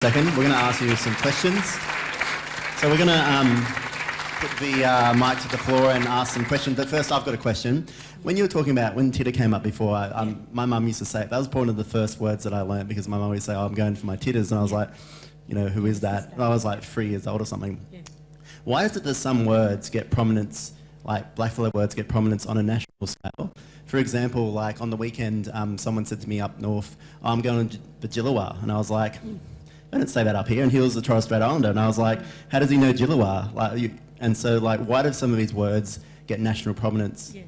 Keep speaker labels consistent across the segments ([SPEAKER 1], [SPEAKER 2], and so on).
[SPEAKER 1] Second, we're going to ask you some questions. So we're going to put the mic to the floor and ask some questions. But first, I've got a question. When you were talking about, when titter came up before, my mum used to say, that was one of the first words that I learned, because my mum would say, oh, I'm going for my titters. And I was like, you know, who is that? And I was like 3 years old or something. Yeah. Why is it that some words get prominence, like blackfellow words get prominence on a national scale? For example, like on the weekend, someone said to me up north, oh, I'm going to Bajillawa. And I was like, I didn't say that up here. And he was a Torres Strait Islander. And I was like, how does he know Jillawa? And so, like, why do some of these words get national prominence?
[SPEAKER 2] Yeah.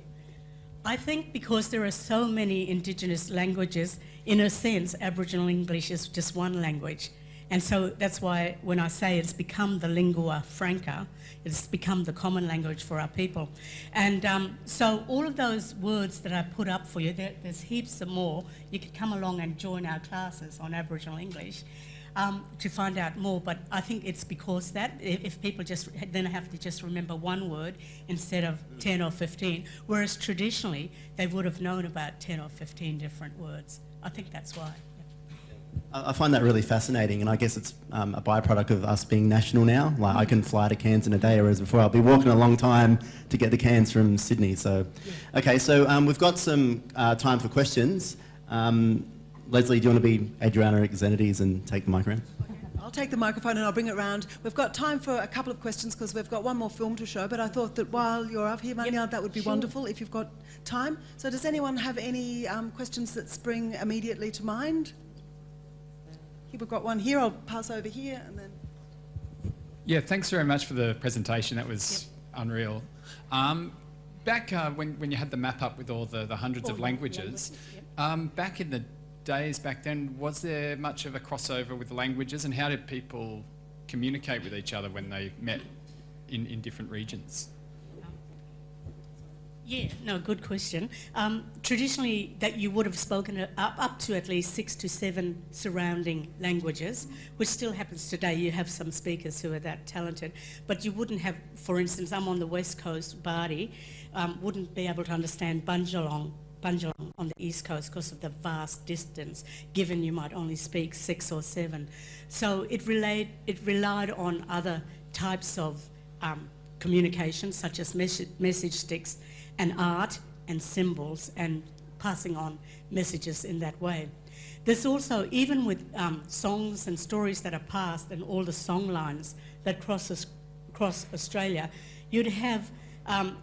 [SPEAKER 2] I think because there are so many Indigenous languages, in a sense, Aboriginal English is just one language. And so that's why when I say it's become the lingua franca, it's become the common language for our people. And so all of those words that I put up for you, there's heaps of more. You could come along and join our classes on Aboriginal English to find out more. But I think it's because that if people just then have to just remember one word instead of 10 or 15, whereas traditionally they would have known about 10 or 15 different words. I think that's why.
[SPEAKER 1] I find that really fascinating, and I guess it's a byproduct of us being national now. Like, I can fly to Cairns in a day, whereas before I'll be walking a long time to get to Cairns from Sydney. So, okay, so we've got some time for questions. Leslie, do you want to be Adriana Xenides and take the mic around?
[SPEAKER 3] I'll take the microphone and I'll bring it round. We've got time for a couple of questions because we've got one more film to show, but I thought that while you're up here, Manya, that would be wonderful if you've got time. So does anyone have any questions that spring immediately to mind? We've got one here. I'll pass over here and then...
[SPEAKER 4] Yeah, thanks very much for the presentation. That was unreal. Back when you had the map up with all the hundreds of languages, back in the days back then, was there much of a crossover with the languages, and how did people communicate with each other when they met in different regions?
[SPEAKER 2] Yeah, no, good question. Traditionally, that you would have spoken up to at least 6 to 7 surrounding languages, which still happens today. You have some speakers who are that talented, but you wouldn't have, for instance, I'm on the West Coast, Bardi, wouldn't be able to understand Bunjalong on the East Coast because of the vast distance, given you might only speak 6 or 7. So it relied on other types of communication, such as message sticks, and art and symbols, and passing on messages in that way. There's also, even with songs and stories that are passed and all the song lines that cross Australia, you'd have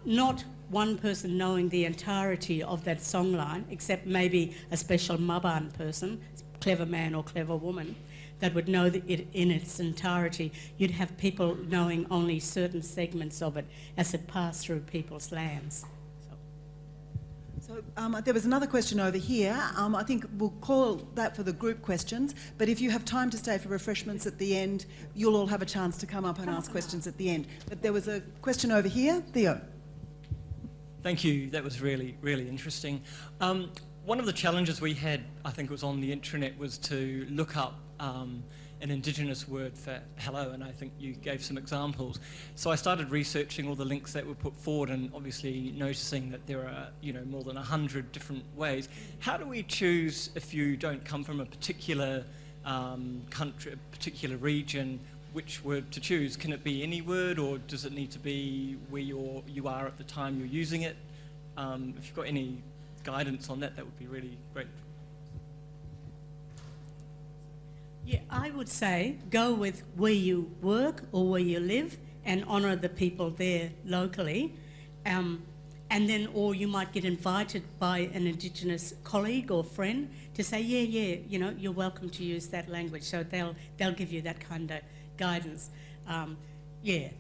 [SPEAKER 2] not one person knowing the entirety of that song line, except maybe a special Maban person, clever man or clever woman, that would know it in its entirety. You'd have people knowing only certain segments of it as it passed through people's lands.
[SPEAKER 3] So there was another question over here. I think we'll call that for the group questions, but if you have time to stay for refreshments at the end, you'll all have a chance to come up and ask questions at the end. But there was a question over here. Theo.
[SPEAKER 5] Thank you. That was really, really interesting. One of the challenges we had, I think it was on the intranet, was to look up an Indigenous word for hello, and I think you gave some examples. So I started researching all the links that were put forward, and obviously noticing that there are, you know, more than 100 different ways. How do we choose, if you don't come from a particular country, a particular region, which word to choose? Can it be any word, or does it need to be where you are at the time you're using it? If you've got any guidance on that, that would be really great.
[SPEAKER 2] Yeah, I would say go with where you work or where you live and honour the people there locally. And then, or you might get invited by an Indigenous colleague or friend to say, yeah, you know, you're welcome to use that language. So they'll give you that kind of guidance. Yeah.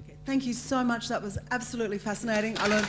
[SPEAKER 3] Okay, thank you so much. That was absolutely fascinating. I learned